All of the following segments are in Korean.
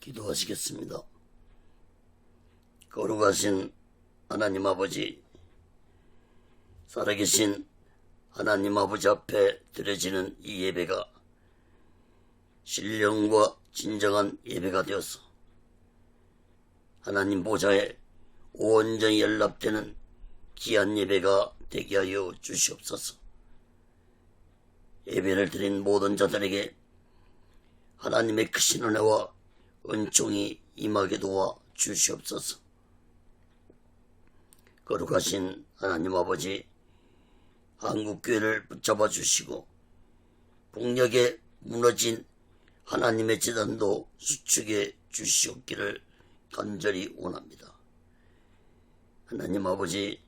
기도하시겠습니다. 거룩하신 하나님 아버지, 살아계신 하나님 아버지 앞에 드려지는 이 예배가 신령과 진정한 예배가 되어서 하나님 보좌에 온전히 연락되는 귀한 예배가 되게 하여 주시옵소서. 예배를 드린 모든 자들에게 하나님의 크신 은혜와 은총이 임하게 도와 주시옵소서. 거룩하신 하나님 아버지, 한국교회를 붙잡아 주시고 북녘에 무너진 하나님의 재단도 수축해 주시옵기를 간절히 원합니다. 하나님 아버지,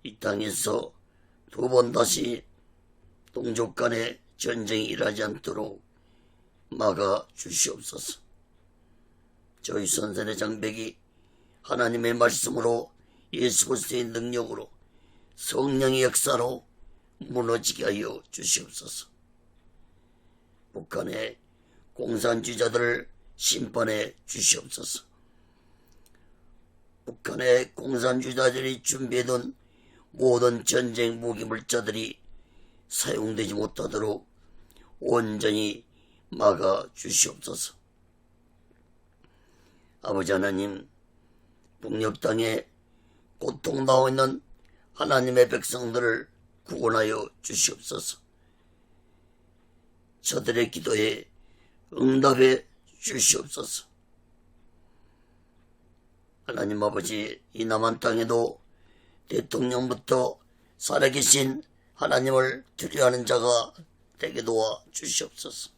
이 땅에서 두 번 다시 동족 간의 전쟁이 일어나지 않도록 막아 주시옵소서. 저희 선선의 장벽이 하나님의 말씀으로 예수 그리스도의 능력으로 성령의 역사로 무너지게 하여 주시옵소서. 북한의 공산주의자들을 심판해 주시옵소서. 북한의 공산주의자들이 준비해둔 모든 전쟁 무기 물자들이 사용되지 못하도록 온전히 막아 주시옵소서. 아버지 하나님, 북녘 땅에 고통당하고 있는 하나님의 백성들을 구원하여 주시옵소서. 저들의 기도에 응답해 주시옵소서. 하나님 아버지, 이 남한 땅에도 대통령부터 살아계신 하나님을 두려워하는 자가 되게 도와 주시옵소서.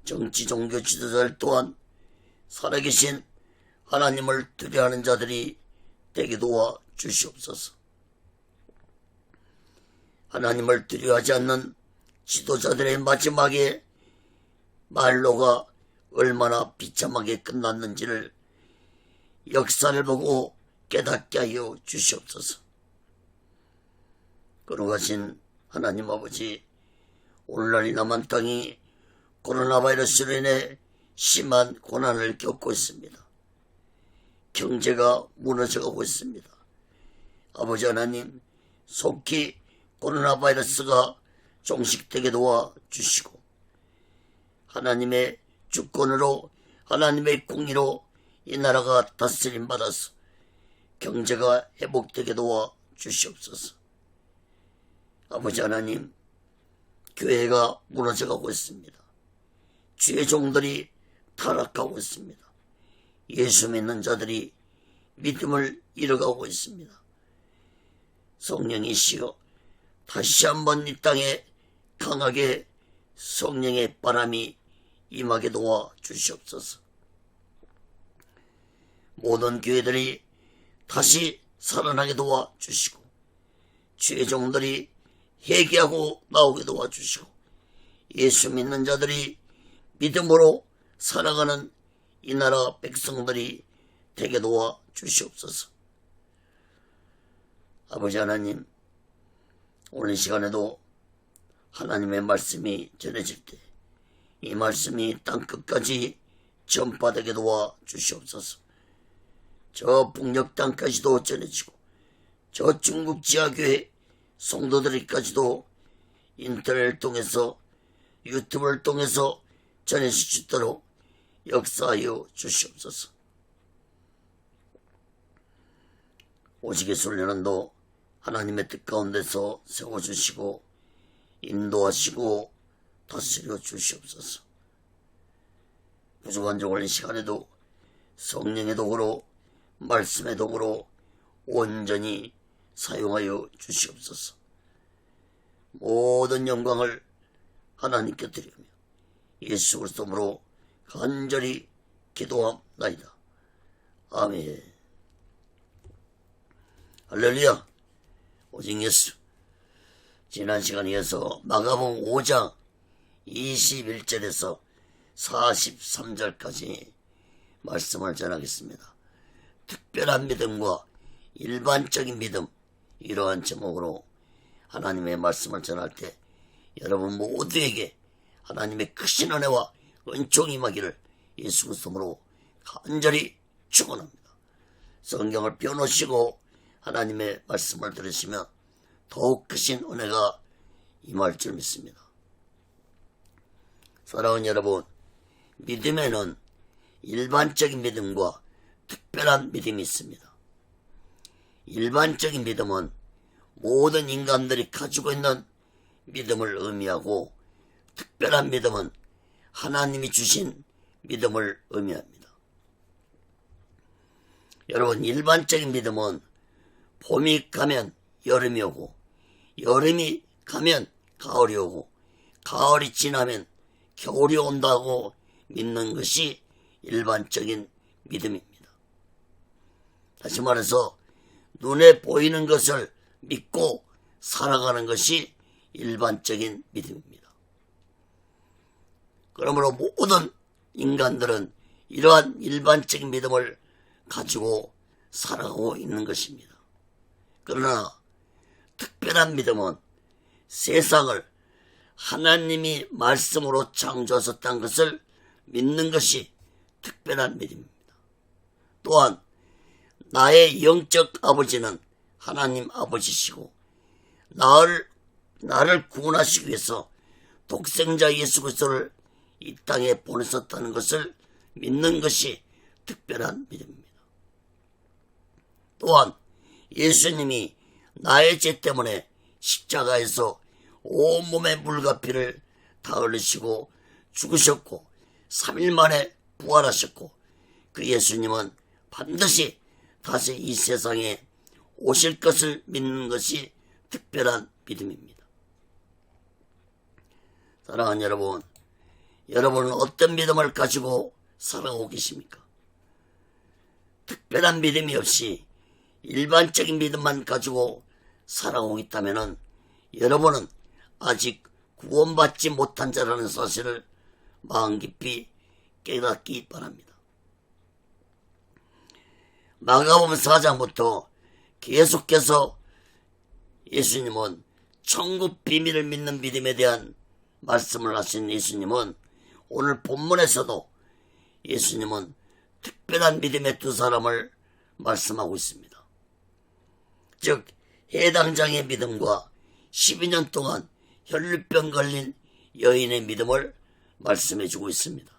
정치 종교 지도자들 또한 살아계신 하나님을 두려워하는 자들이 되게 도와 주시옵소서. 하나님을 두려워하지 않는 지도자들의 마지막에 말로가 얼마나 비참하게 끝났는지를 역사를 보고 깨닫게 하여 주시옵소서. 거룩하신 하나님 아버지, 오늘날 이 남한 땅이 코로나 바이러스로 인해 심한 고난을 겪고 있습니다. 경제가 무너져가고 있습니다. 아버지 하나님, 속히 코로나 바이러스가 종식되게 도와 주시고 하나님의 주권으로 하나님의 공의로 이 나라가 다스림 받아서 경제가 회복되게 도와 주시옵소서. 아버지 하나님, 교회가 무너져가고 있습니다. 주의 종들이 타락하고 있습니다. 예수 믿는 자들이 믿음을 잃어가고 있습니다. 성령이시여, 다시 한번 이 땅에 강하게 성령의 바람이 임하게 도와 주시옵소서. 모든 교회들이 다시 살아나게 도와 주시고 주의 종들이 회개하고 나오게 도와 주시고 예수 믿는 자들이 믿음으로 살아가는 이 나라 백성들이 되게 도와 주시옵소서. 아버지 하나님, 오늘 시간에도 하나님의 말씀이 전해질 때 이 말씀이 땅끝까지 전파되게 도와 주시옵소서. 저 북녘 땅까지도 전해지고 저 중국 지하교회 성도들에게까지도 인터넷을 통해서 유튜브를 통해서 전해질 수 있도록 역사하여 주시옵소서. 오직의 순례는도 하나님의 뜻 가운데서 세워주시고 인도하시고 다스려 주시옵소서. 부족한 적 올린 시간에도 성령의 도구로 말씀의 도구로 온전히 사용하여 주시옵소서. 모든 영광을 하나님께 드리며 예수 그리스도로 간절히 기도합나이다. 아멘. 할렐루야. 오직 예수. 지난 시간에 이어서 마가복음 5장 21절에서 43절까지 말씀을 전하겠습니다. 특별한 믿음과 일반적인 믿음, 이러한 제목으로 하나님의 말씀을 전할 때 여러분 모두에게 하나님의 크신 은혜와 은총이 임하기를 예수 그리스도로 간절히 축원합니다. 성경을 펴놓으시고 하나님의 말씀을 들으시면 더욱 크신 은혜가 임할 줄 믿습니다. 사랑하는 여러분, 믿음에는 일반적인 믿음과 특별한 믿음이 있습니다. 일반적인 믿음은 모든 인간들이 가지고 있는 믿음을 의미하고, 특별한 믿음은 하나님이 주신 믿음을 의미합니다. 여러분, 일반적인 믿음은 봄이 가면 여름이 오고, 여름이 가면 가을이 오고, 가을이 지나면 겨울이 온다고 믿는 것이 일반적인 믿음입니다. 다시 말해서 눈에 보이는 것을 믿고 살아가는 것이 일반적인 믿음입니다. 그러므로 모든 인간들은 이러한 일반적인 믿음을 가지고 살아가고 있는 것입니다. 그러나 특별한 믿음은 세상을 하나님이 말씀으로 창조하셨다는 것을 믿는 것이 특별한 믿음입니다. 또한 나의 영적 아버지는 하나님 아버지시고 나를 구원하시기 위해서 독생자 예수 그리스도를 이 땅에 보내셨다는 것을 믿는 것이 특별한 믿음입니다. 또한 예수님이 나의 죄 때문에 십자가에서 온몸의 물과 피를 다 흘리시고 죽으셨고 3일 만에 부활하셨고, 그 예수님은 반드시 다시 이 세상에 오실 것을 믿는 것이 특별한 믿음입니다. 사랑하는 여러분, 여러분은 어떤 믿음을 가지고 살아가고 계십니까? 특별한 믿음이 없이 일반적인 믿음만 가지고 살아가고 있다면 여러분은 아직 구원받지 못한 자라는 사실을 마음 깊이 깨닫기 바랍니다. 마가복음 4장부터 계속해서 예수님은 천국 비밀을 믿는 믿음에 대한 말씀을 하신 예수님은 오늘 본문에서도 예수님은 특별한 믿음의 두 사람을 말씀하고 있습니다. 즉 해당장의 믿음과 12년 동안 혈루병 걸린 여인의 믿음을 말씀해주고 있습니다.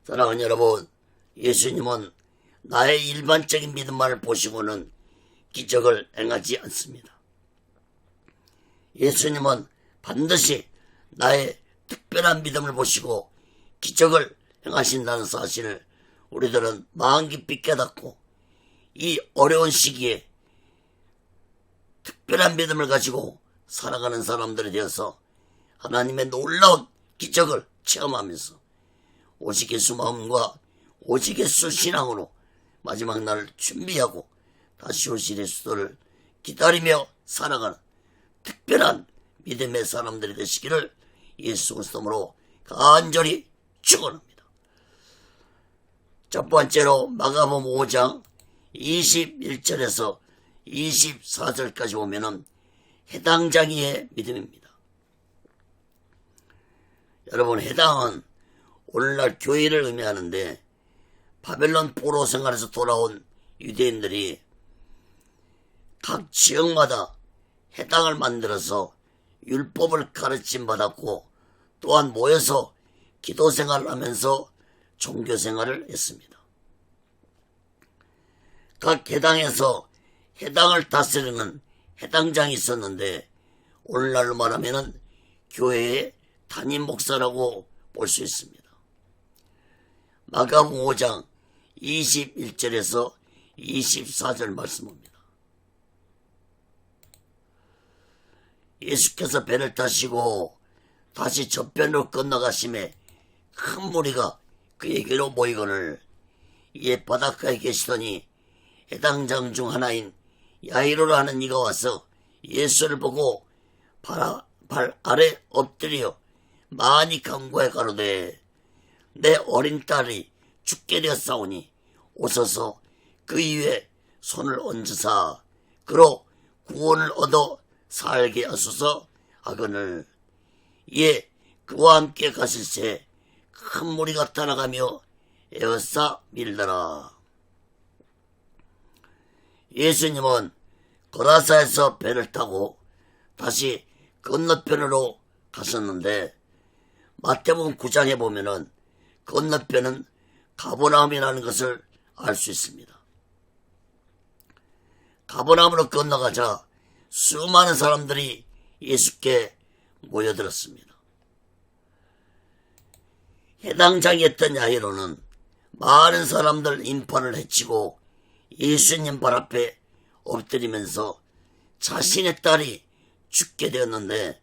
사랑하는 여러분, 예수님은 나의 일반적인 믿음만을 보시고는 기적을 행하지 않습니다. 예수님은 반드시 나의 특별한 믿음을 보시고 기적을 행하신다는 사실을 우리들은 마음 깊이 깨닫고, 이 어려운 시기에 특별한 믿음을 가지고 살아가는 사람들이 되어서 하나님의 놀라운 기적을 체험하면서 오직 예수 마음과 오직 예수 신앙으로 마지막 날을 준비하고 다시 오실 예수를 기다리며 살아가는 특별한 믿음의 사람들이 되시기를 예수 그리스도로 간절히 축원합니다. 첫 번째로 마가복음 5장 21절에서 24절까지 보면은 해당장이의 믿음입니다. 여러분, 해당은 오늘날 교회를 의미하는데, 바벨론 포로 생활에서 돌아온 유대인들이 각 지역마다 해당을 만들어서 율법을 가르침 받았고, 또한 모여서 기도 생활을 하면서 종교 생활을 했습니다. 각 해당에서 해당을 다스리는 해당장이 있었는데, 오늘날로 말하면 교회의 담임 목사라고 볼 수 있습니다. 마가복음 5장 21절에서 24절 말씀입니다. 예수께서 배를 타시고 다시 저편으로 건너가심에 큰 무리가 그에게로 모이거늘, 이에 바닷가에 계시더니 해당장 중 하나인 야이로라 하는 이가 와서 예수를 보고 발 아래 엎드려 많이 간구해 가로되, 내 어린 딸이 죽게 되었사오니 오소서 그 위에 손을 얹으사 그로 구원을 얻어 살게 하소서 하거늘, 이에 그와 함께 가실새 큰 무리가 따라가며 에워싸 밀더라. 예수님은 고라사에서 배를 타고 다시 건너편으로 갔었는데 마태복음 9장에 보면은 건너편은 가버나움이라는 것을 알 수 있습니다. 가버나움으로 건너가자 수많은 사람들이 예수께 모여들었습니다. 해당 장이었던 야이로는 많은 사람들 인파를 해치고 예수님 발 앞에 엎드리면서 자신의 딸이 죽게 되었는데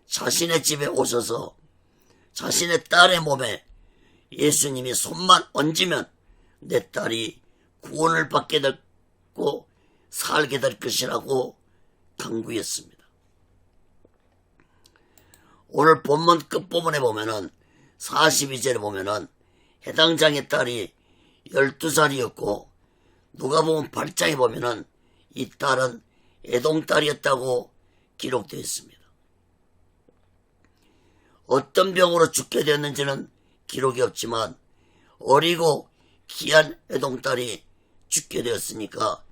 자신의 집에 오셔서 자신의 딸의 몸에 예수님이 손만 얹으면 내 딸이 구원을 받게 됐고 살게 될 것이라고 강구했습니다. 오늘 본문 끝부분에 보면은 42절에 보면은 해당 장의 딸이 12살이었고 누가복음 8장에 보면은 이 딸은 애동딸이었다고 기록되어 있습니다. 어떤 병으로 죽게 되었는지는 기록이 없지만 어리고 귀한 애동딸이 죽게 되었으니까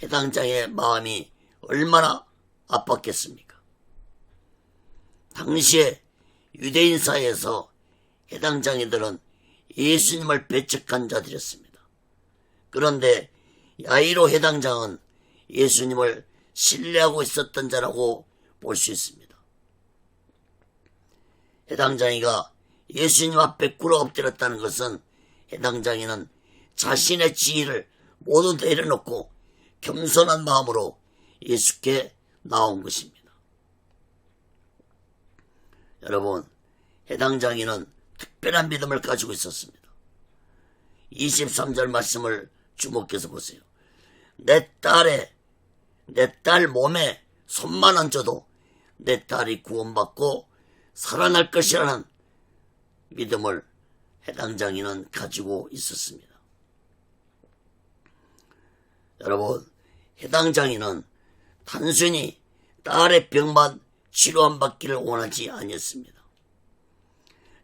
해당 장의 마음이 얼마나 아팠겠습니까? 당시에 유대인 사회에서 해당 장애들은 예수님을 배척한 자들이었습니다. 그런데 야이로 해당 장은 예수님을 신뢰하고 있었던 자라고 볼 수 있습니다. 해당 장이가 예수님 앞에 꿇어 엎드렸다는 것은 해당 장이는 자신의 지위를 모두 내려놓고 겸손한 마음으로 예수께 나온 것입니다. 여러분, 해당 장인은 특별한 믿음을 가지고 있었습니다. 23절 말씀을 주목해서 보세요. 내 딸 몸에 손만 얹어도 내 딸이 구원받고 살아날 것이라는 믿음을 해당 장인은 가지고 있었습니다. 여러분, 해당 장인은 단순히 딸의 병만 치료함 받기를 원하지 아니었습니다.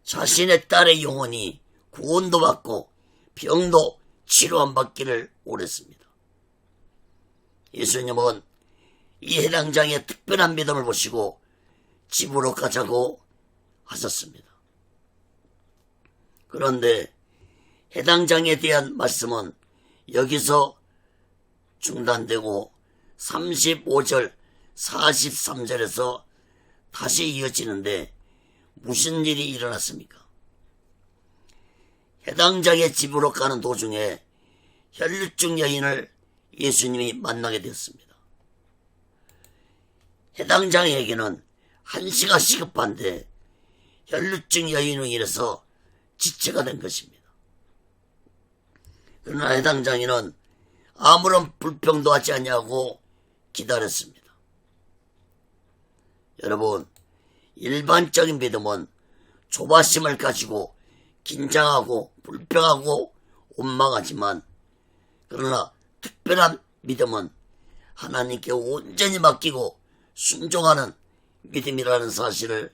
자신의 딸의 영혼이 구원도 받고 병도 치료함 받기를 원했습니다. 예수님은 이 해당 장의 특별한 믿음을 보시고 집으로 가자고 하셨습니다. 그런데 해당 장에 대한 말씀은 여기서 중단되고 35절, 43절에서 다시 이어지는데 무슨 일이 일어났습니까? 해당 장의 집으로 가는 도중에 혈류증 여인을 예수님이 만나게 되었습니다. 해당 장에게는 한시가 시급한데 혈류증 여인으로 인해서 지체가 된 것입니다. 그러나 해당 장인은 아무런 불평도 하지 않냐고 기다렸습니다. 여러분, 일반적인 믿음은 조바심을 가지고 긴장하고 불평하고 원망하지만 그러나 특별한 믿음은 하나님께 온전히 맡기고 순종하는 믿음이라는 사실을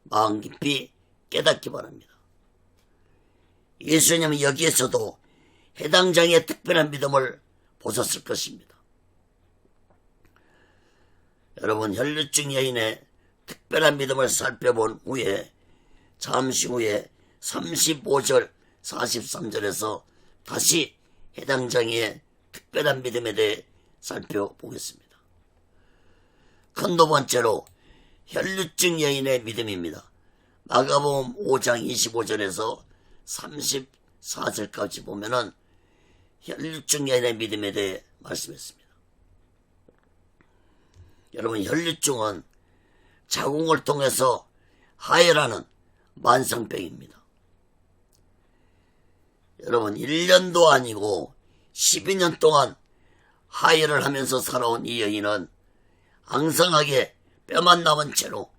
마음 깊이 깨닫기 바랍니다. 예수님은 여기에서도 해당 장의 특별한 믿음을 보셨을 것입니다. 여러분, 혈류증 여인의 특별한 믿음을 살펴본 후에 잠시 후에 35절 43절에서 다시 해당 장의 특별한 믿음에 대해 살펴보겠습니다. 큰 두 번째로 혈류증 여인의 믿음입니다. 마가복음 5장 25절에서 34절까지 보면은 혈류증 여인의 믿음에 대해 말씀했습니다. 여러분, 혈류증은 자궁을 통해서 하혈하는 만성병입니다. 여러분, 1년도 아니고 12년 동안 하혈을 하면서 살아온 이 여인은 앙상하게 뼈만 남은 채로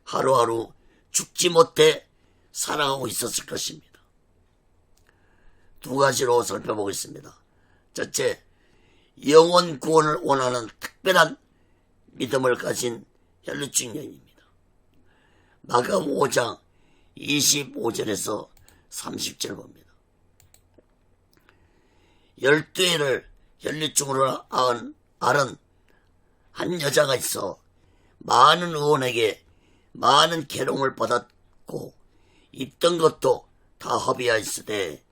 하루하루 죽지 못해 살아가고 있었을 것입니다. 두 가지로 살펴보겠습니다. 첫째, 영혼 구원을 원하는 특별한 믿음을 가진 혈류증 여인입니다. 마가복음 5장 25절에서 30절 봅니다. 12해를 혈류증으로 앓은 한 여자가 있어 많은 의원에게 많은 괴로움을 받았고 있던 것도 다 허비하였으되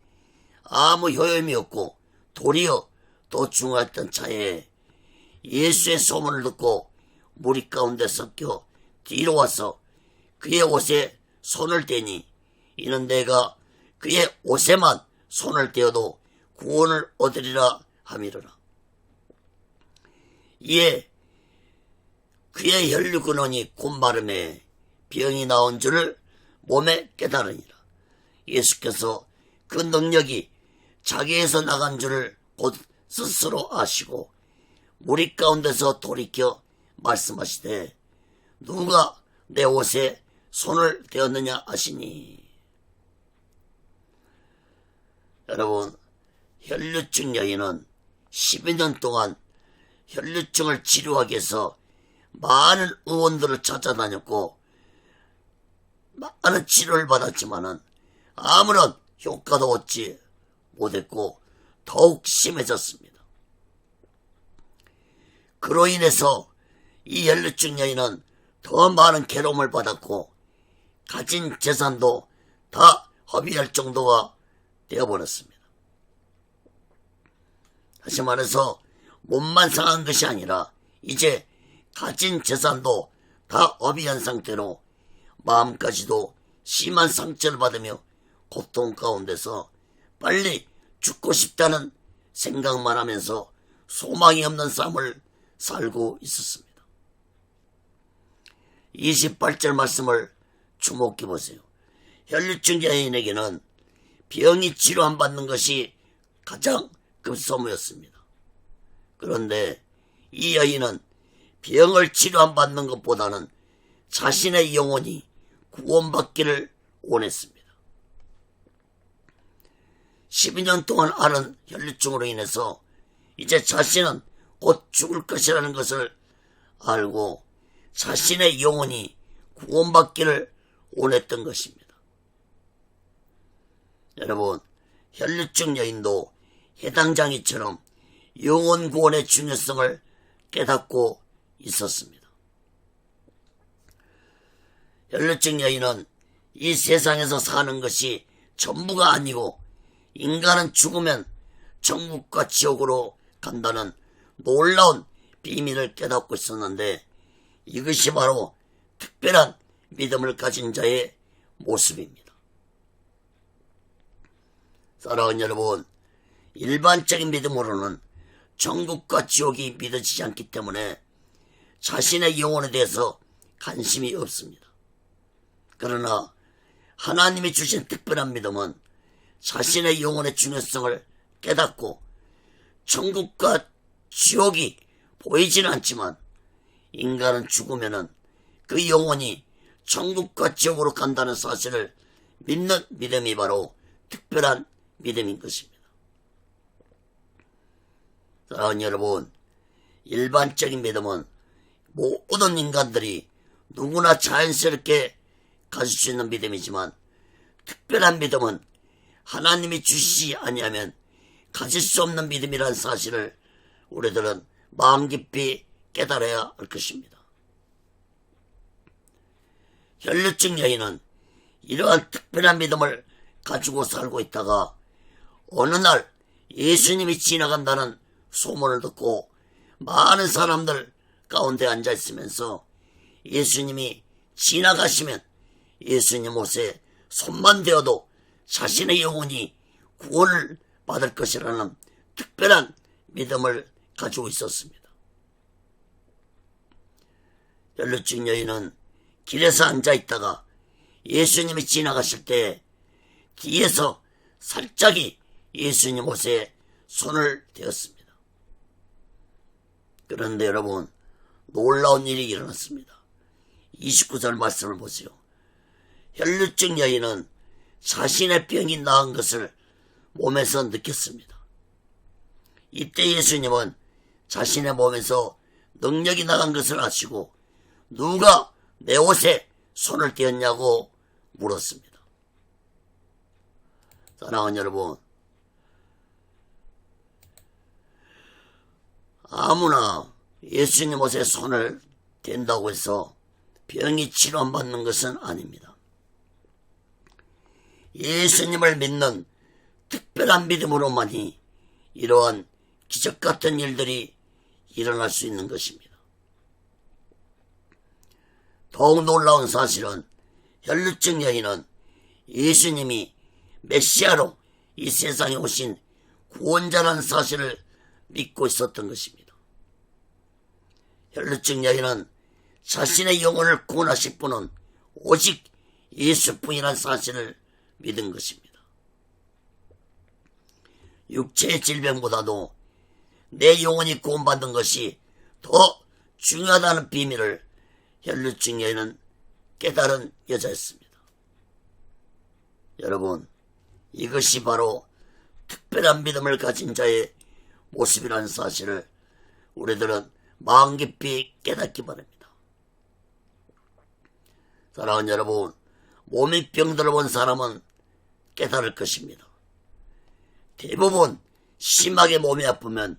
아무 효험이 없고 도리어 더 중하였던 차에 예수의 소문을 듣고 무리 가운데 섞여 뒤로 와서 그의 옷에 손을 대니 이는 내가 그의 옷에만 손을 대어도 구원을 얻으리라 함이로라. 이에 그의 혈류 근원이 곧 마름에 병이 나온 줄을 몸에 깨달으니라. 예수께서 그 능력이 자기에서 나간 줄을 곧 스스로 아시고 무리 가운데서 돌이켜 말씀하시되 누가 내 옷에 손을 대었느냐 하시니. 여러분, 혈류증 여인은 12년 동안 혈류증을 치료하기 위해서 많은 의원들을 찾아다녔고 많은 치료를 받았지만은 아무런 효과도 얻지 못했고 더욱 심해졌습니다. 그로 인해서 이 혈류증 여인은 더 많은 괴로움을 받았고 가진 재산도 다 허비할 정도가 되어버렸습니다. 다시 말해서 몸만 상한 것이 아니라 이제 가진 재산도 다 허비한 상태로 마음까지도 심한 상처를 받으며 고통 가운데서 빨리 죽고 싶다는 생각만 하면서 소망이 없는 삶을 살고 있었습니다. 28절 말씀을 주목해 보세요. 혈류증 여인에게는 병이 치료 안 받는 것이 가장 급소무였습니다. 그런데 이 여인은 병을 치료 안 받는 것보다는 자신의 영혼이 구원받기를 원했습니다. 12년 동안 앓은 혈류증으로 인해서 이제 자신은 곧 죽을 것이라는 것을 알고 자신의 영혼이 구원받기를 원했던 것입니다. 여러분, 혈류증 여인도 해당 장이처럼 영혼 구원의 중요성을 깨닫고 있었습니다. 혈류증 여인은 이 세상에서 사는 것이 전부가 아니고 인간은 죽으면 천국과 지옥으로 간다는 놀라운 비밀을 깨닫고 있었는데 이것이 바로 특별한 믿음을 가진 자의 모습입니다. 사랑하는 여러분, 일반적인 믿음으로는 천국과 지옥이 믿어지지 않기 때문에 자신의 영혼에 대해서 관심이 없습니다. 그러나 하나님이 주신 특별한 믿음은 자신의 영혼의 중요성을 깨닫고 천국과 지옥이 보이지는 않지만 인간은 죽으면은 그 영혼이 천국과 지옥으로 간다는 사실을 믿는 믿음이 바로 특별한 믿음인 것입니다. 사랑하는 여러분, 일반적인 믿음은 모든 인간들이 누구나 자연스럽게 가질 수 있는 믿음이지만 특별한 믿음은 하나님이 주시지 아니하면 가질 수 없는 믿음이라는 사실을 우리들은 마음 깊이 깨달아야 할 것입니다. 혈류증 여인은 이러한 특별한 믿음을 가지고 살고 있다가 어느 날 예수님이 지나간다는 소문을 듣고 많은 사람들 가운데 앉아 있으면서 예수님이 지나가시면 예수님 옷에 손만 대어도 자신의 영혼이 구원을 받을 것이라는 특별한 믿음을 가지고 있었습니다. 혈류증 여인은 길에서 앉아 있다가 예수님이 지나가실 때 뒤에서 살짝이 예수님 옷에 손을 대었습니다. 그런데 여러분, 놀라운 일이 일어났습니다. 29절 말씀을 보세요. 혈류증 여인은 자신의 병이 나은 것을 몸에서 느꼈습니다. 이때 예수님은 자신의 몸에서 능력이 나간 것을 아시고 누가 내 옷에 손을 떼었냐고 물었습니다. 사랑하는 여러분, 아무나 예수님 옷에 손을 댄다고 해서 병이 치료 안 받는 것은 아닙니다. 예수님을 믿는 특별한 믿음으로만이 이러한 기적 같은 일들이 일어날 수 있는 것입니다. 더욱 놀라운 사실은 혈루증 여인은 예수님이 메시아로 이 세상에 오신 구원자라는 사실을 믿고 있었던 것입니다. 혈루증 여인은 자신의 영혼을 구원하실 분은 오직 예수뿐이라는 사실을 믿은 것입니다. 육체의 질병보다도 내 영혼이 구원받는 것이 더 중요하다는 비밀을 혈루증 여인은 깨달은 여자였습니다. 여러분, 이것이 바로 특별한 믿음을 가진 자의 모습이라는 사실을 우리들은 마음 깊이 깨닫기 바랍니다. 사랑하는 여러분, 몸이 병들어 본 사람은 깨달을 것입니다. 대부분 심하게 몸이 아프면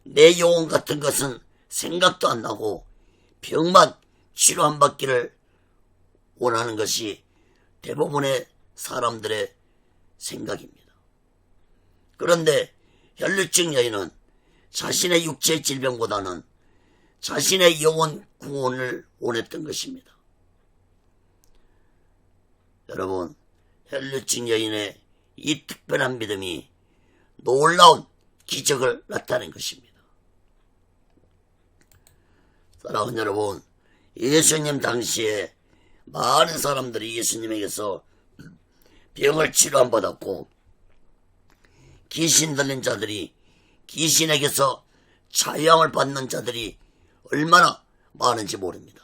내 영혼 같은 것은 생각도 안 나고 병만 치료 안 받기를 원하는 것이 대부분의 사람들의 생각입니다. 그런데 혈루증 여인은 자신의 육체의 질병보다는 자신의 영혼 구원을 원했던 것입니다. 여러분, 혈루증 여인의 이 특별한 믿음이 놀라운 기적을 나타낸 것입니다. 사랑하는 여러분, 예수님 당시에 많은 사람들이 예수님에게서 병을 치료 안 받았고 귀신 들린 자들이 귀신에게서 자유함을 받는 자들이 얼마나 많은지 모릅니다.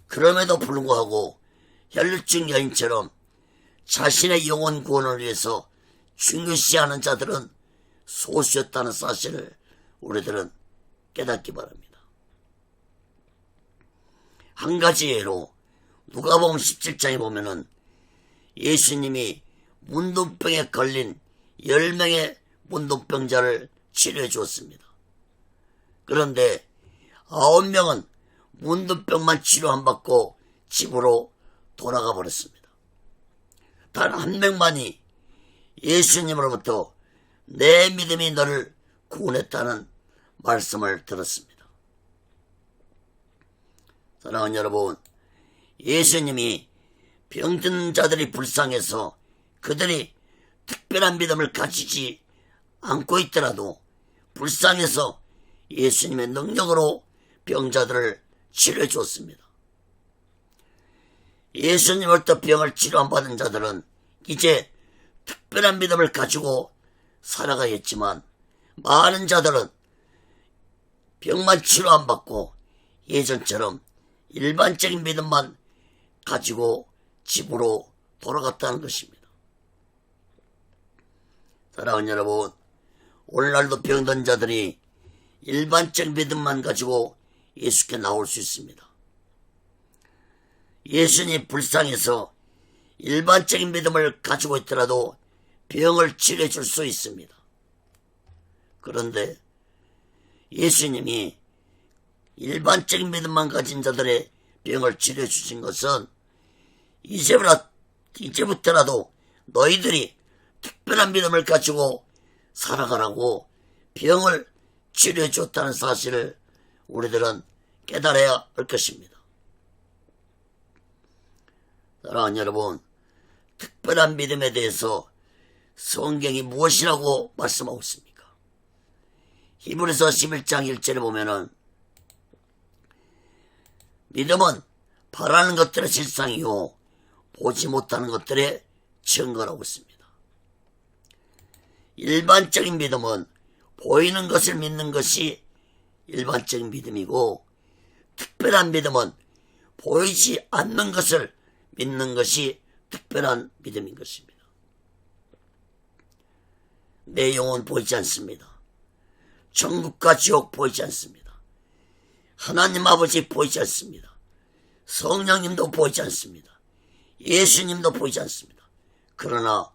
그럼에도 불구하고 혈루증 여인처럼 자신의 영혼 구원을 위해서 중요시하는 자들은 소수였다는 사실을 우리들은 깨닫기 바랍니다. 한 가지 예로 누가복음 17장에 보면은 예수님이 문둥병에 걸린 10명의 문둥병자를 치료해 주었습니다. 그런데 9명은 문둥병만 치료 안 받고 집으로 돌아가 버렸습니다. 단 한 명만이 예수님으로부터 내 믿음이 너를 구원했다는 말씀을 들었습니다. 사랑하는 여러분, 예수님이 병든 자들이 불쌍해서 그들이 특별한 믿음을 가지지 않고 있더라도 불쌍해서 예수님의 능력으로 병자들을 치료해 주었습니다. 예수님으로부터 병을 치료 안 받은 자들은 이제 특별한 믿음을 가지고 살아가겠지만 많은 자들은 병만 치료 안 받고 예전처럼 일반적인 믿음만 가지고 집으로 돌아갔다는 것입니다. 사랑하는 여러분, 오늘날도 병든 자들이 일반적 믿음만 가지고 예수께 나올 수 있습니다. 예수님 불쌍해서 일반적인 믿음을 가지고 있더라도 병을 치료해 줄 수 있습니다. 그런데 예수님이 일반적인 믿음만 가진 자들의 병을 치료해 주신 것은 이제부터라도 너희들이 특별한 믿음을 가지고 살아가라고 병을 치료해 줬다는 사실을 우리들은 깨달아야 할 것입니다. 사랑하는 여러분, 특별한 믿음에 대해서 성경이 무엇이라고 말씀하고 있습니까? 히브리서 11장 1절에 보면은 믿음은 바라는 것들의 실상이요 보지 못하는 것들의 증거라고 있습니다. 일반적인 믿음은 보이는 것을 믿는 것이 일반적인 믿음이고, 특별한 믿음은 보이지 않는 것을 믿는 것이 특별한 믿음인 것입니다. 내 영혼 보이지 않습니다. 천국과 지옥 보이지 않습니다. 하나님 아버지 보이지 않습니다. 성령님도 보이지 않습니다. 예수님도 보이지 않습니다. 그러나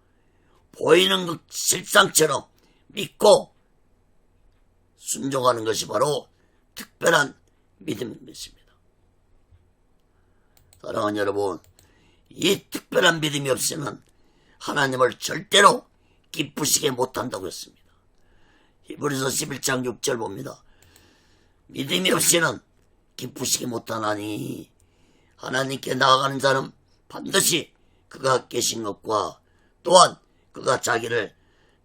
보이는 것 실상처럼 믿고 순종하는 것이 바로 특별한 믿음인 것입니다. 사랑하는 여러분, 이 특별한 믿음이 없이는 하나님을 절대로 기쁘시게 못한다고 했습니다. 히브리서 11장 6절 봅니다. 믿음이 없이는 기쁘시게 못하나니 하나님께 나아가는 자는 반드시 그가 계신 것과 또한 그가 자기를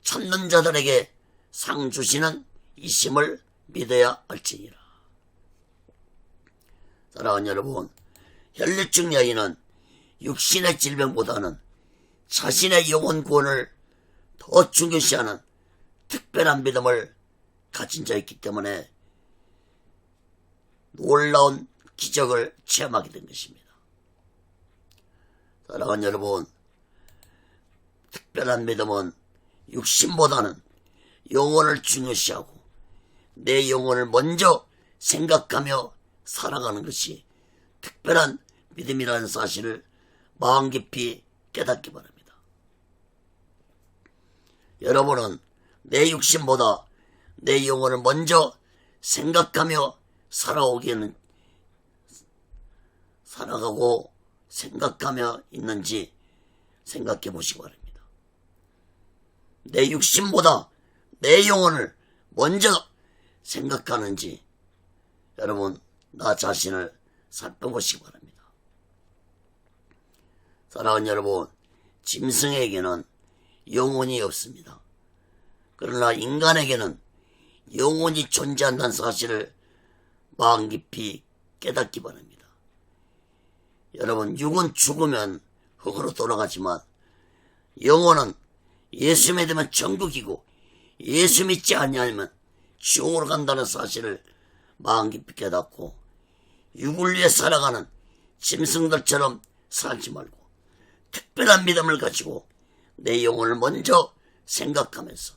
찾는 자들에게 상 주시는 이심을 믿어야 할지니라. 사랑하는 여러분, 혈류증 여인은 육신의 질병보다는 자신의 영혼 구원을 더 중요시하는 특별한 믿음을 가진 자였기 때문에 놀라운 기적을 체험하게 된 것입니다. 사랑하는 여러분, 특별한 믿음은 육신보다는 영혼을 중요시하고 내 영혼을 먼저 생각하며 살아가는 것이 특별한 믿음이라는 사실을 마음 깊이 깨닫기 바랍니다. 여러분은 내 육신보다 내 영혼을 먼저 생각하며 살아가고 생각하며 있는지 생각해 보시기 바랍니다. 내 육신보다 내 영혼을 먼저 생각하는지 여러분 나 자신을 살펴보시기 바랍니다. 사랑하는 여러분, 짐승에게는 영혼이 없습니다. 그러나 인간에게는 영혼이 존재한다는 사실을 마음 깊이 깨닫기 바랍니다. 여러분, 육은 죽으면 흙으로 돌아가지만 영혼은 예수 믿으면 천국이고 예수 믿지 아니하면 지옥으로 간다는 사실을 마음 깊이 깨닫고 육을 위해 살아가는 짐승들처럼 살지 말고 특별한 믿음을 가지고 내 영혼을 먼저 생각하면서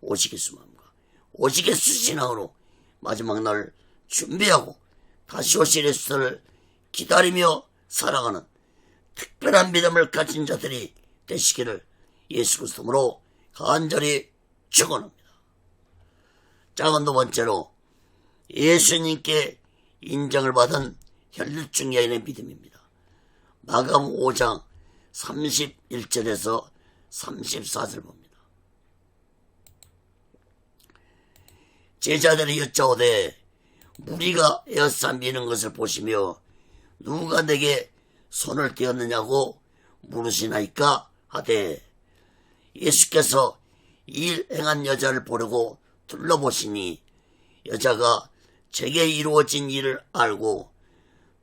오직 예수 마음과 오직 예수 신앙으로 마지막 날 준비하고 다시 오실 예수를 기다리며 살아가는 특별한 믿음을 가진 자들이 되시기를 예수 그리스도로 간절히 축원합니다. 작은 두 번째로 예수님께 인정을 받은 혈류증 여인의 믿음입니다. 마가복음 5장 31절에서 34절 봅니다. 제자들이 여짜오되 무리가 에어싸 미는 것을 보시며 누가 내게 손을 떼었느냐고 물으시나이까 하되 예수께서 일 행한 여자를 보려고 둘러보시니 여자가 제게 이루어진 일을 알고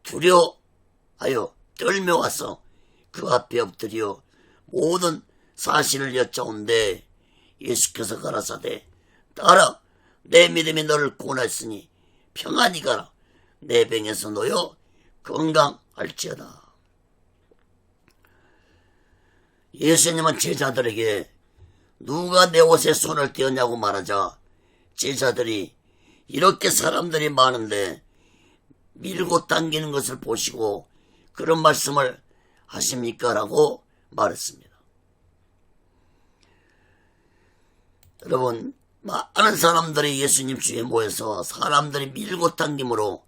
두려워하여 떨며 와서 그 앞에 엎드려 모든 사실을 여짜온데 예수께서 가라사대 따라 내 믿음이 너를 구원했으니 평안히 가라 내 병에서 놓여 건강할지어다. 예수님은 제자들에게 누가 내 옷에 손을 떼었냐고 말하자 제자들이 이렇게 사람들이 많은데 밀고 당기는 것을 보시고 그런 말씀을 하십니까? 라고 말했습니다. 여러분, 많은 사람들이 예수님 주위에 모여서 사람들이 밀고 당김으로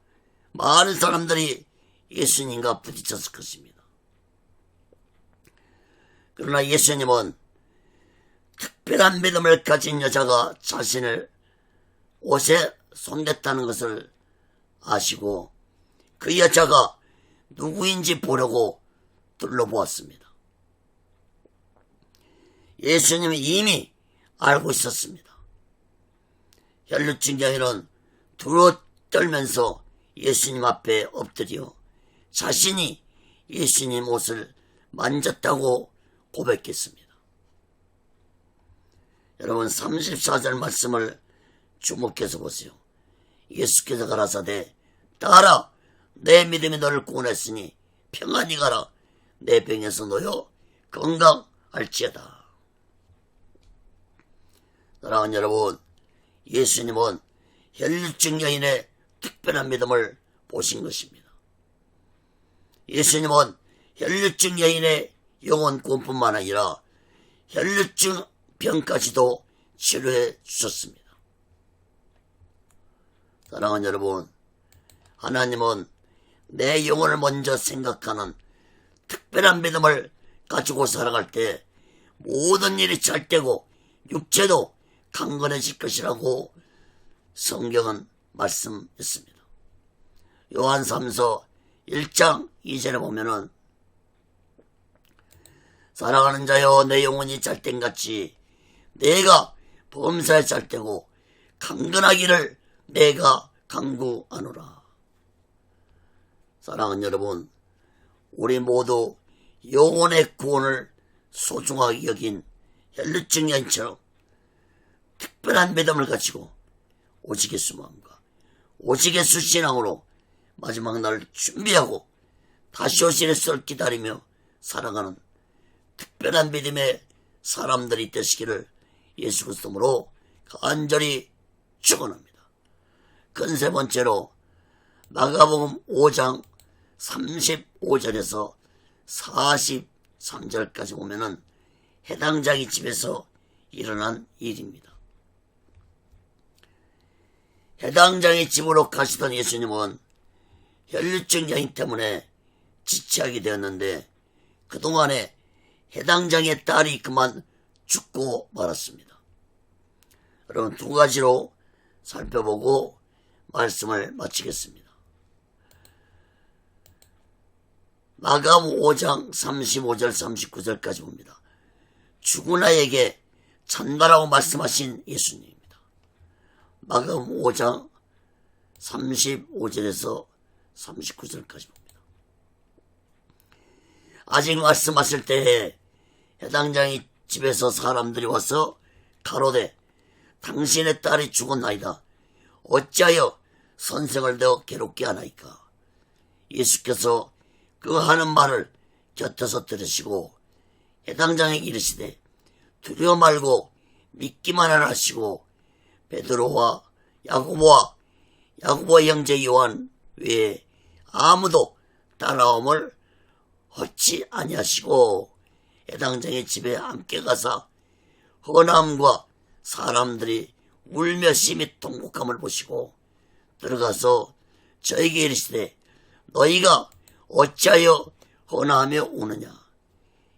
많은 사람들이 예수님과 부딪혔을 것입니다. 그러나 예수님은 특별한 믿음을 가진 여자가 자신을 옷에 손댔다는 것을 아시고 그 여자가 누구인지 보려고 둘러보았습니다. 예수님이 이미 알고 있었습니다. 혈류증 여인은 두루 떨면서 예수님 앞에 엎드려 자신이 예수님 옷을 만졌다고 고백했습니다. 여러분 34절 말씀을 주목해서 보세요. 예수께서 가라사대 따라 내 믿음이 너를 구원했으니 평안히 가라 내 병에서 놓여 건강할지어다. 사랑하는 여러분, 예수님은 혈류증 여인의 특별한 믿음을 보신 것입니다. 예수님은 혈류증 여인의 영혼 구원뿐만 아니라 혈류증 병까지도 치료해 주셨습니다. 사랑하는 여러분, 하나님은 내 영혼을 먼저 생각하는 특별한 믿음을 가지고 살아갈 때 모든 일이 잘 되고 육체도 강건해질 것이라고 성경은 말씀했습니다. 요한 3서 1장 2절에 보면은 사랑하는 자여 내 영혼이 잘된같이 내가 범사에 잘되고 강건하기를 내가 간구하노라. 사랑하는 여러분, 우리 모두 영혼의 구원을 소중하게 여긴 혈류증 여인처럼 특별한 믿음을 가지고 오직 예수 마음과 오직 예수 신앙으로 마지막 날을 준비하고 다시 오실 예수를 기다리며 살아가는 특별한 믿음의 사람들이 되시기를 예수 그리스도로 간절히 축원합니다. 큰 세 번째로 마가복음 5장 35절에서 43절까지 보면은 해당 자기 집에서 일어난 일입니다. 해당 장의 집으로 가시던 예수님은 혈류증 여인 때문에 지체하게 되었는데 그동안에 해당 장의 딸이 그만 죽고 말았습니다. 여러분, 두 가지로 살펴보고 말씀을 마치겠습니다. 마가복음 5장 35절 39절까지 봅니다. 죽은 아이에게 잔다라고 말씀하신 예수님입니다. 마가복음 5장 35절에서 39절까지 봅니다. 아직 말씀하실 때에 해당 장의 집에서 사람들이 와서 가로되 당신의 딸이 죽었나이다. 어찌하여 선생을 더 괴롭게 하나이까. 예수께서 그 하는 말을 곁에서 들으시고 해당 장에게 이르시되 두려워 말고 믿기만 하라 하시고 베드로와 야고보의 형제 요한 외에 아무도 따라옴을 허치 아니하시고 해당 장의 집에 함께 가사 헌함과 사람들이 울며 심히 통곡함을 보시고 들어가서 저에게 이르시되 너희가 어찌하여 헌하며 우느냐.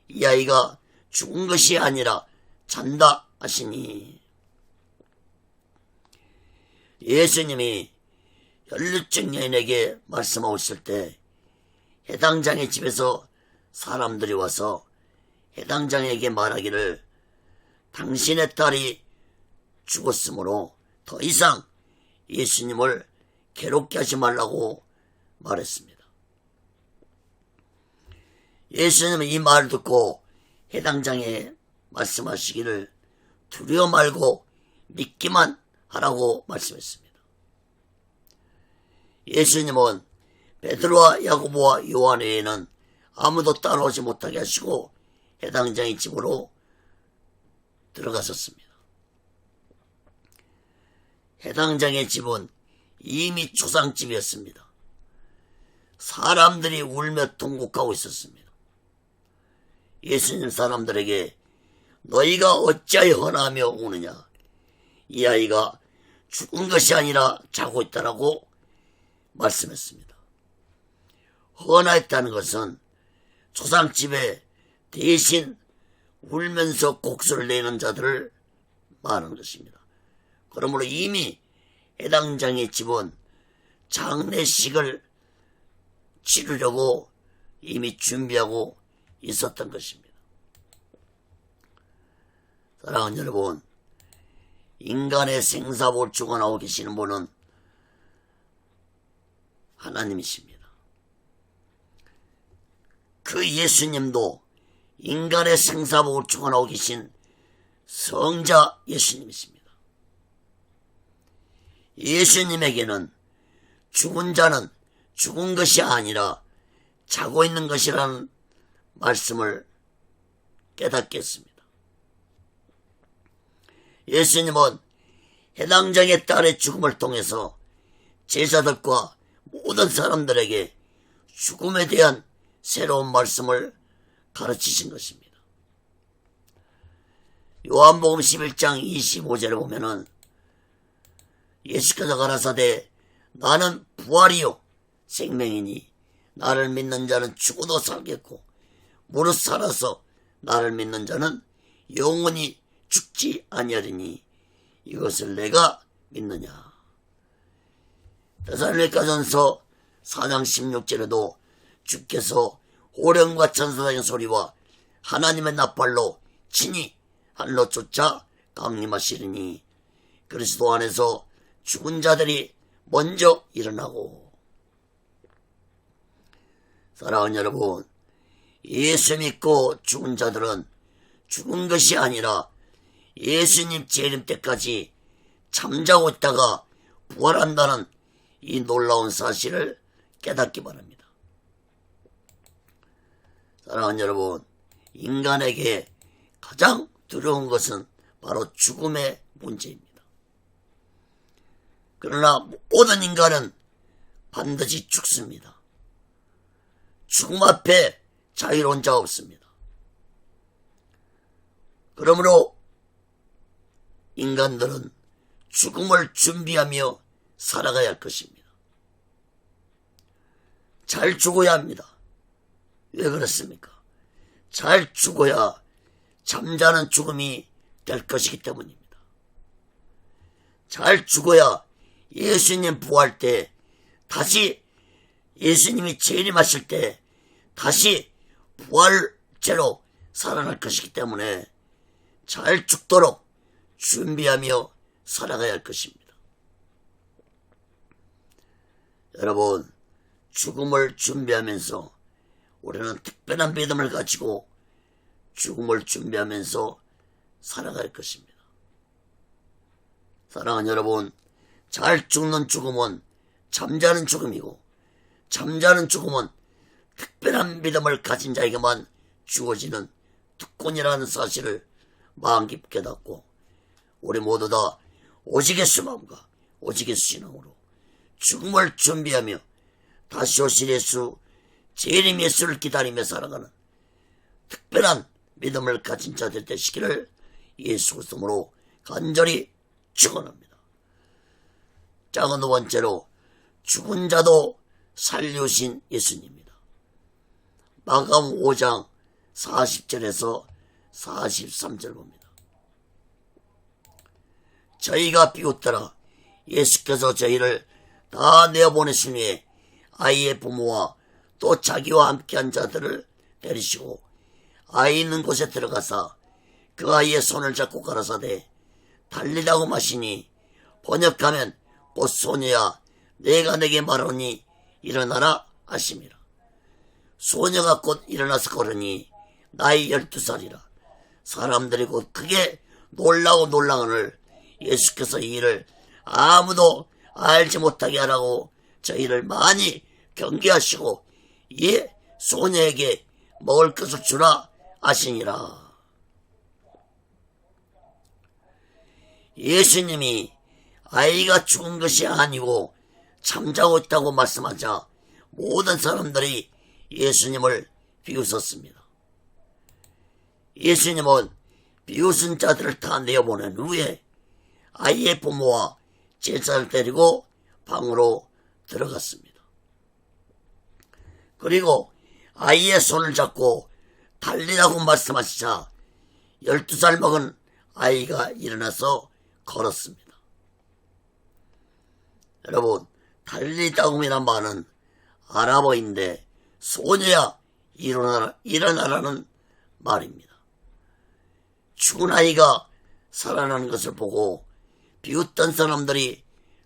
이 아이가 죽은 것이 아니라 잔다 하시니. 예수님이 혈류증 여인에게 말씀하셨을 때 해당 장의 집에서 사람들이 와서 해당 장에게 말하기를 당신의 딸이 죽었으므로 더 이상 예수님을 괴롭게 하지 말라고 말했습니다. 예수님은 이 말을 듣고 해당 장에 말씀하시기를 두려워 말고 믿기만 하라고 말씀했습니다. 예수님은 베드로와 야고보와 요한 외에는 아무도 따라오지 못하게 하시고 해당 장의 집으로 들어가셨습니다. 해당 장의 집은 이미 초상집이었습니다. 사람들이 울며 통곡하고 있었습니다. 예수님 사람들에게 너희가 어찌하여 헌하며 우느냐. 이 아이가 죽은 것이 아니라 자고 있다라고 말씀했습니다. 헌하였다는 것은 초상집에 대신 울면서 곡소를 내는 자들을 말하는 것입니다. 그러므로 이미 해당 장의 집은 장례식을 치르려고 이미 준비하고 있었던 것입니다. 사랑하는 여러분, 인간의 생사보충원하고 계시는 분은 하나님이십니다. 그 예수님도 인간의 생사보충원하고 계신 성자 예수님이십니다. 예수님에게는 죽은 자는 죽은 것이 아니라 자고 있는 것이라는 말씀을 깨닫게 했습니다. 예수님은 해당 장의 딸의 죽음을 통해서 제자들과 모든 사람들에게 죽음에 대한 새로운 말씀을 가르치신 것입니다. 요한복음 11장 25절에 보면은 예수께서 가라사대 나는 부활이요 생명이니 나를 믿는 자는 죽어도 살겠고 무릇 살아서 나를 믿는 자는 영원히 죽지 아니하리니 이것을 내가 믿느냐. 데살로니가전서 4장 16절에도 주께서 호령과 천사장의 소리와 하나님의 나팔로 친히 하늘로 쫓아 강림하시리니 그리스도 안에서 죽은 자들이 먼저 일어나고. 사랑하는 여러분, 예수 믿고 죽은 자들은 죽은 것이 아니라 예수님 재림 때까지 잠자고 있다가 부활한다는 이 놀라운 사실을 깨닫기 바랍니다. 사랑하는 여러분, 인간에게 가장 두려운 것은 바로 죽음의 문제입니다. 그러나 모든 인간은 반드시 죽습니다. 죽음 앞에 자유로운 자 없습니다. 그러므로 인간들은 죽음을 준비하며 살아가야 할 것입니다. 잘 죽어야 합니다. 왜 그렇습니까? 잘 죽어야 잠자는 죽음이 될 것이기 때문입니다. 잘 죽어야 예수님 부활 때 다시 예수님이 재림하실 때 다시 부활체로 살아날 것이기 때문에 잘 죽도록 준비하며 살아가야 할 것입니다. 여러분, 죽음을 준비하면서 우리는 특별한 믿음을 가지고 죽음을 준비하면서 살아갈 것입니다. 사랑하는 여러분, 잘 죽는 죽음은 잠자는 죽음이고 잠자는 죽음은 특별한 믿음을 가진 자에게만 주어지는 특권이라는 사실을 마음 깊게 닫고 우리 모두 다 오직 예수 마음과 오직 예수 신앙으로 죽음을 준비하며 다시 오실 예수 재림 예수를 기다리며 살아가는 특별한 믿음을 가진 자들 되시기를 예수 그리스도로 간절히 축원합니다. 작은 두 번째로 죽은 자도 살리우신 예수님입니다. 마가복음 5장 40절에서 43절 봅니다. 저희가 비웃더라 예수께서 저희를 다 내어보내신 후에 아이의 부모와 또 자기와 함께한 자들을 데리시고 아이 있는 곳에 들어가사 그 아이의 손을 잡고 가라사대 달리라고 마시니 번역하면 곧 소녀야 내가 내게 말하니 일어나라 하심이라. 소녀가 곧 일어나서 걸으니 나이 12살이라. 사람들이 곧 크게 놀라고 놀라거늘 예수께서 이 일을 아무도 알지 못하게 하라고 저희를 많이 경계하시고 이에 소녀에게 먹을 것을 주라 하시니라. 예수님이 아이가 죽은 것이 아니고 잠자고 있다고 말씀하자 모든 사람들이 예수님을 비웃었습니다. 예수님은 비웃은 자들을 다 내어보낸 후에 아이의 부모와 제자를 데리고 방으로 들어갔습니다. 그리고 아이의 손을 잡고 달리라고 말씀하시자 12살 먹은 아이가 일어나서 걸었습니다. 여러분, 달리다움이란 말은 아랍어인데 소녀야 일어나라는 말입니다. 죽은 아이가 살아나는 것을 보고 비웃던 사람들이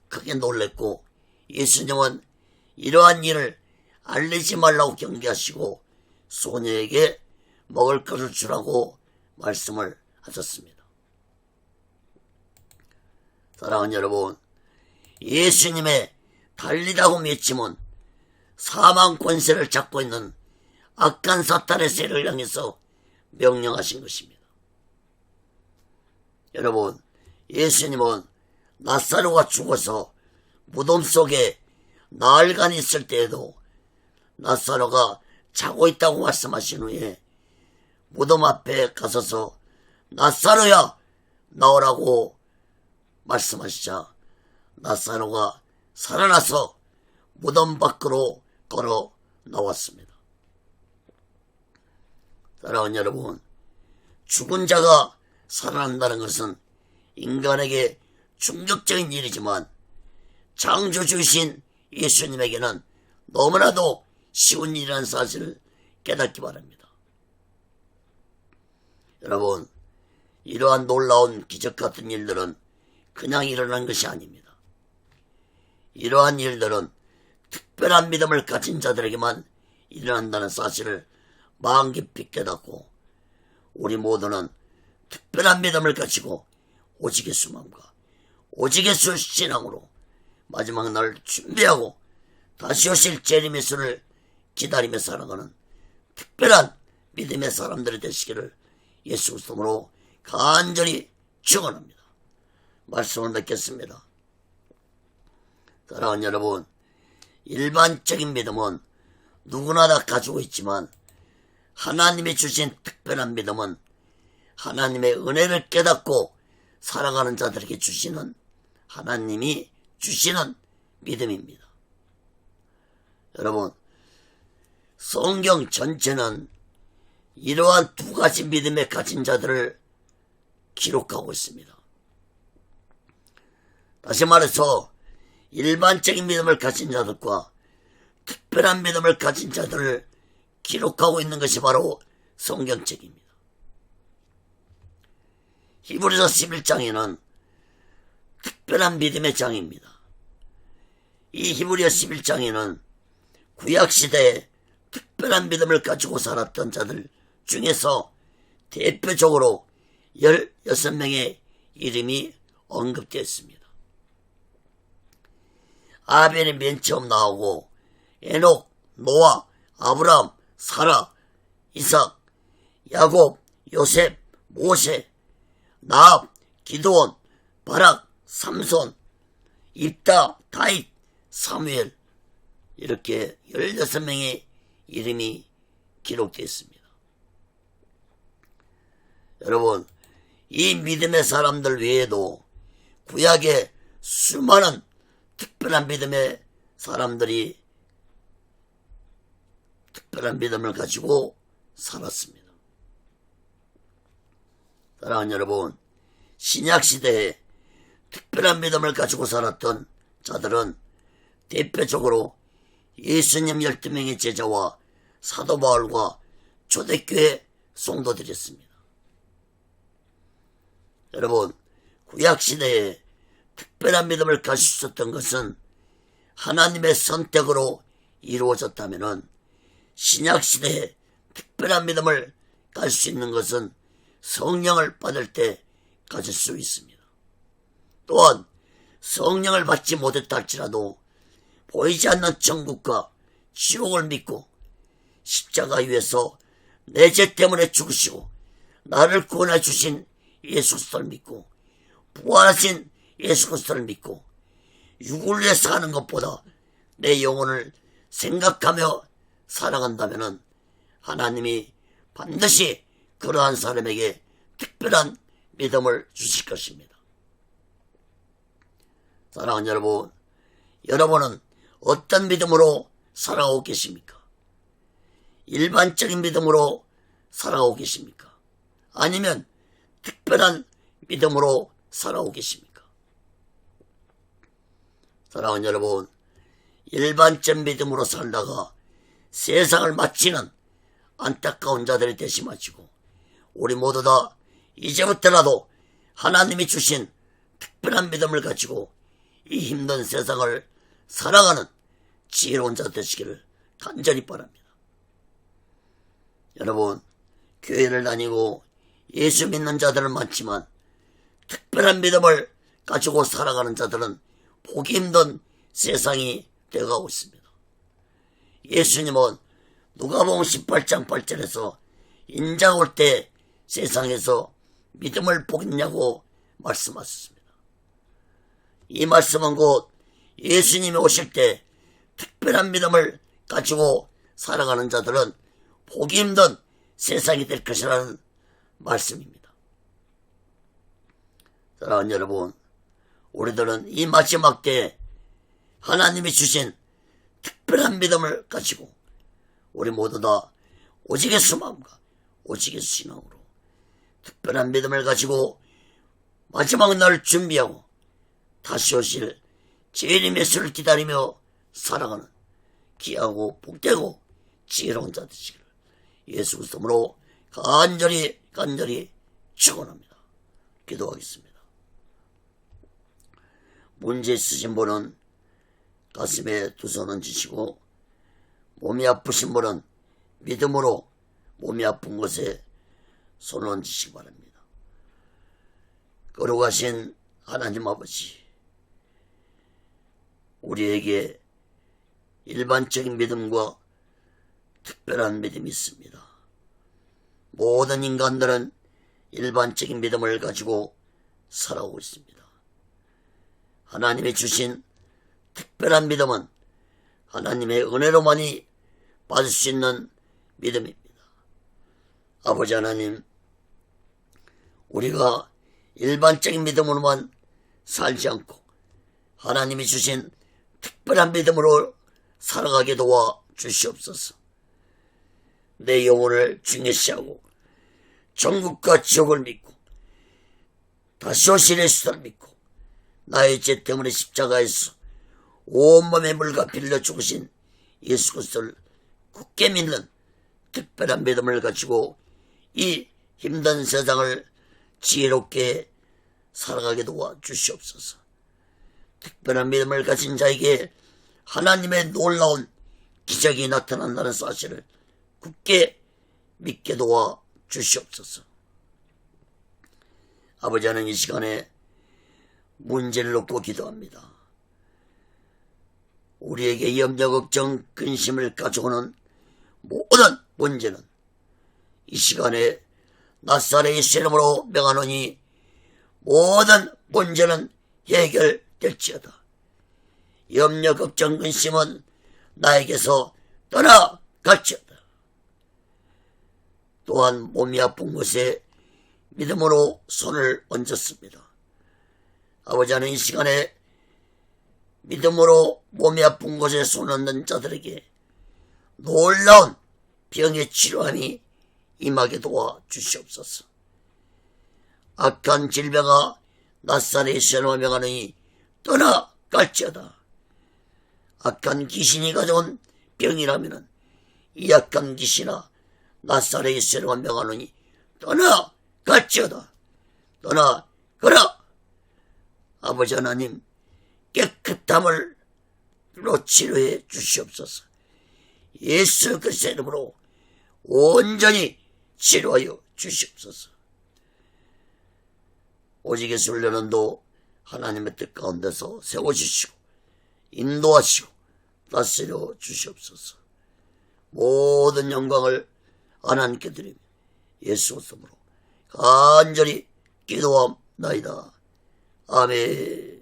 크게 놀랬고 예수님은 이러한 일을 알리지 말라고 경계하시고 소녀에게 먹을 것을 주라고 말씀을 하셨습니다. 사랑하는 여러분, 예수님의 달리다고 외침은 사망 권세를 잡고 있는 악한 사탄의 세를 향해서 명령하신 것입니다. 여러분, 예수님은 나사로가 죽어서 무덤 속에 나흘간 있을 때에도 나사로가 자고 있다고 말씀하신 후에 무덤 앞에 가서서 나사로야 나오라고 말씀하시자 나사로가 살아나서 무덤 밖으로 걸어 나왔습니다. 사랑하는 여러분, 죽은 자가 살아난다는 것은 인간에게 충격적인 일이지만 창조주이신 예수님에게는 너무나도 쉬운 일이라는 사실을 깨닫기 바랍니다. 여러분, 이러한 놀라운 기적 같은 일들은 그냥 일어난 것이 아닙니다. 이러한 일들은 특별한 믿음을 가진 자들에게만 일어난다는 사실을 마음 깊이 깨닫고 우리 모두는 특별한 믿음을 가지고 오직 예수 마음과 오직 예수 신앙으로 마지막 날 준비하고 다시 오실 재림 예수를 기다리며 살아가는 특별한 믿음의 사람들이 되시기를 예수 그리스도로 간절히 축원합니다. 말씀을 맺겠습니다. 사랑하는 여러분, 일반적인 믿음은 누구나 다 가지고 있지만 하나님이 주신 특별한 믿음은 하나님의 은혜를 깨닫고 살아가는 자들에게 주시는 하나님이 주시는 믿음입니다. 여러분, 성경 전체는 이러한 두 가지 믿음에 가진 자들을 기록하고 있습니다. 다시 말해서 일반적인 믿음을 가진 자들과 특별한 믿음을 가진 자들을 기록하고 있는 것이 바로 성경책입니다. 히브리서 11장에는 특별한 믿음의 장입니다. 이 히브리서 11장에는 구약시대에 특별한 믿음을 가지고 살았던 자들 중에서 대표적으로 16명의 이름이 언급되어 있습니다. 아벨이 맨 처음 나오고 에녹, 노아, 아브라함, 사라, 이삭, 야곱, 요셉, 모세, 나압, 기드온, 바락, 삼손, 입다, 다윗, 사무엘 이렇게 16명의 이름이 기록되어 있습니다. 여러분, 이 믿음의 사람들 외에도 구약에 수많은 특별한 믿음의 사람들이 특별한 믿음을 가지고 살았습니다. 사랑하는 여러분, 신약시대에 특별한 믿음을 가지고 살았던 자들은 대표적으로 예수님 12명의 제자와 사도 바울과 초대교회 성도들이었습니다. 여러분, 구약시대에 특별한 믿음을 가질 수 있었던 것은 하나님의 선택으로 이루어졌다면 신약시대에 특별한 믿음을 가질 수 있는 것은 성령을 받을 때 가질 수 있습니다. 또한 성령을 받지 못했다 할지라도 보이지 않는 천국과 지옥을 믿고 십자가 위에서 내 죄 때문에 죽으시고 나를 구원해 주신 예수 그리스도를 믿고 부활하신 예수 그리스도를 믿고 육을 위해 사는 것보다 내 영혼을 생각하며 살아간다면 하나님이 반드시 그러한 사람에게 특별한 믿음을 주실 것입니다. 사랑하는 여러분, 여러분은 어떤 믿음으로 살아오고 계십니까? 일반적인 믿음으로 살아오고 계십니까? 아니면 특별한 믿음으로 살아오고 계십니까? 사랑하는 여러분, 일반적 믿음으로 살다가 세상을 마치는 안타까운 자들이 되지 마시고 우리 모두 다 이제부터라도 하나님이 주신 특별한 믿음을 가지고 이 힘든 세상을 살아가는 지혜로운 자 되시기를 간절히 바랍니다. 여러분, 교회를 다니고 예수 믿는 자들은 많지만 특별한 믿음을 가지고 살아가는 자들은 보기 힘든 세상이 되어가고 있습니다. 예수님은 누가복음 18장 8절에서 인자 올 때 세상에서 믿음을 보겠냐고 말씀하셨습니다. 이 말씀은 곧 예수님이 오실 때 특별한 믿음을 가지고 살아가는 자들은 보기 힘든 세상이 될 것이라는 말씀입니다. 사랑하는 여러분, 우리들은 이 마지막 때에 하나님이 주신 특별한 믿음을 가지고 우리 모두 다 오직 예수 마음과 오직 예수 신앙으로 특별한 믿음을 가지고 마지막 날을 준비하고 다시 오실 주님 예수를 기다리며 살아가는 귀하고 복되고 지혜로운 자 되시기를 예수 그리스도로 간절히 축원합니다. 기도하겠습니다. 문제 있으신 분은 가슴에 두 손 얹으시고 몸이 아프신 분은 믿음으로 몸이 아픈 곳에 손을 얹으시기 바랍니다. 거룩하신 하나님 아버지, 우리에게 일반적인 믿음과 특별한 믿음이 있습니다. 모든 인간들은 일반적인 믿음을 가지고 살아오고 있습니다. 하나님이 주신 특별한 믿음은 하나님의 은혜로만이 받을 수 있는 믿음입니다. 아버지 하나님, 우리가 일반적인 믿음으로만 살지 않고 하나님이 주신 특별한 믿음으로 살아가게 도와 주시옵소서. 내 영혼을 중요시하고 천국과 지옥을 믿고 다시 오실 예수를 믿고 나의 죄 때문에 십자가에서 온몸의 물과 빌려 죽으신 예수 그리스도를 굳게 믿는 특별한 믿음을 가지고 이 힘든 세상을 지혜롭게 살아가게 도와 주시옵소서. 특별한 믿음을 가진 자에게 하나님의 놀라운 기적이 나타난다는 사실을 굳게 믿게 도와 주시옵소서. 아버지 하나님, 이 시간에 문제를 놓고 기도합니다. 우리에게 염려, 걱정, 근심을 가져오는 모든 문제는 이 시간에 나사렛 예수 이름으로 명하노니 모든 문제는 해결될지어다. 염려, 걱정, 근심은 나에게서 떠나갈지어다. 또한 몸이 아픈 곳에 믿음으로 손을 얹었습니다. 아버지 하나님, 이 시간에 믿음으로 몸이 아픈 곳에 손 얹는 자들에게 놀라운 병의 치료함이 임하게 도와 주시옵소서. 악한 질병아 나사렛 예수로 명하노니 떠나갈지어다. 악한 귀신이 가져온 병이라면 이 악한 귀신아 나사렛 예수로 명하노니 떠나갈지어다. 떠나가라. 아버지 하나님, 깨끗함을 치료해 주시옵소서. 예수 그리스도의 이름으로 온전히 치료하여 주시옵소서. 오직 예수 훈련원도 하나님의 뜻 가운데서 세워주시고 인도하시고 다스려 주시옵소서. 모든 영광을 하나님께 드리며 예수 그리스도로 간절히 기도함나이다. 아멘.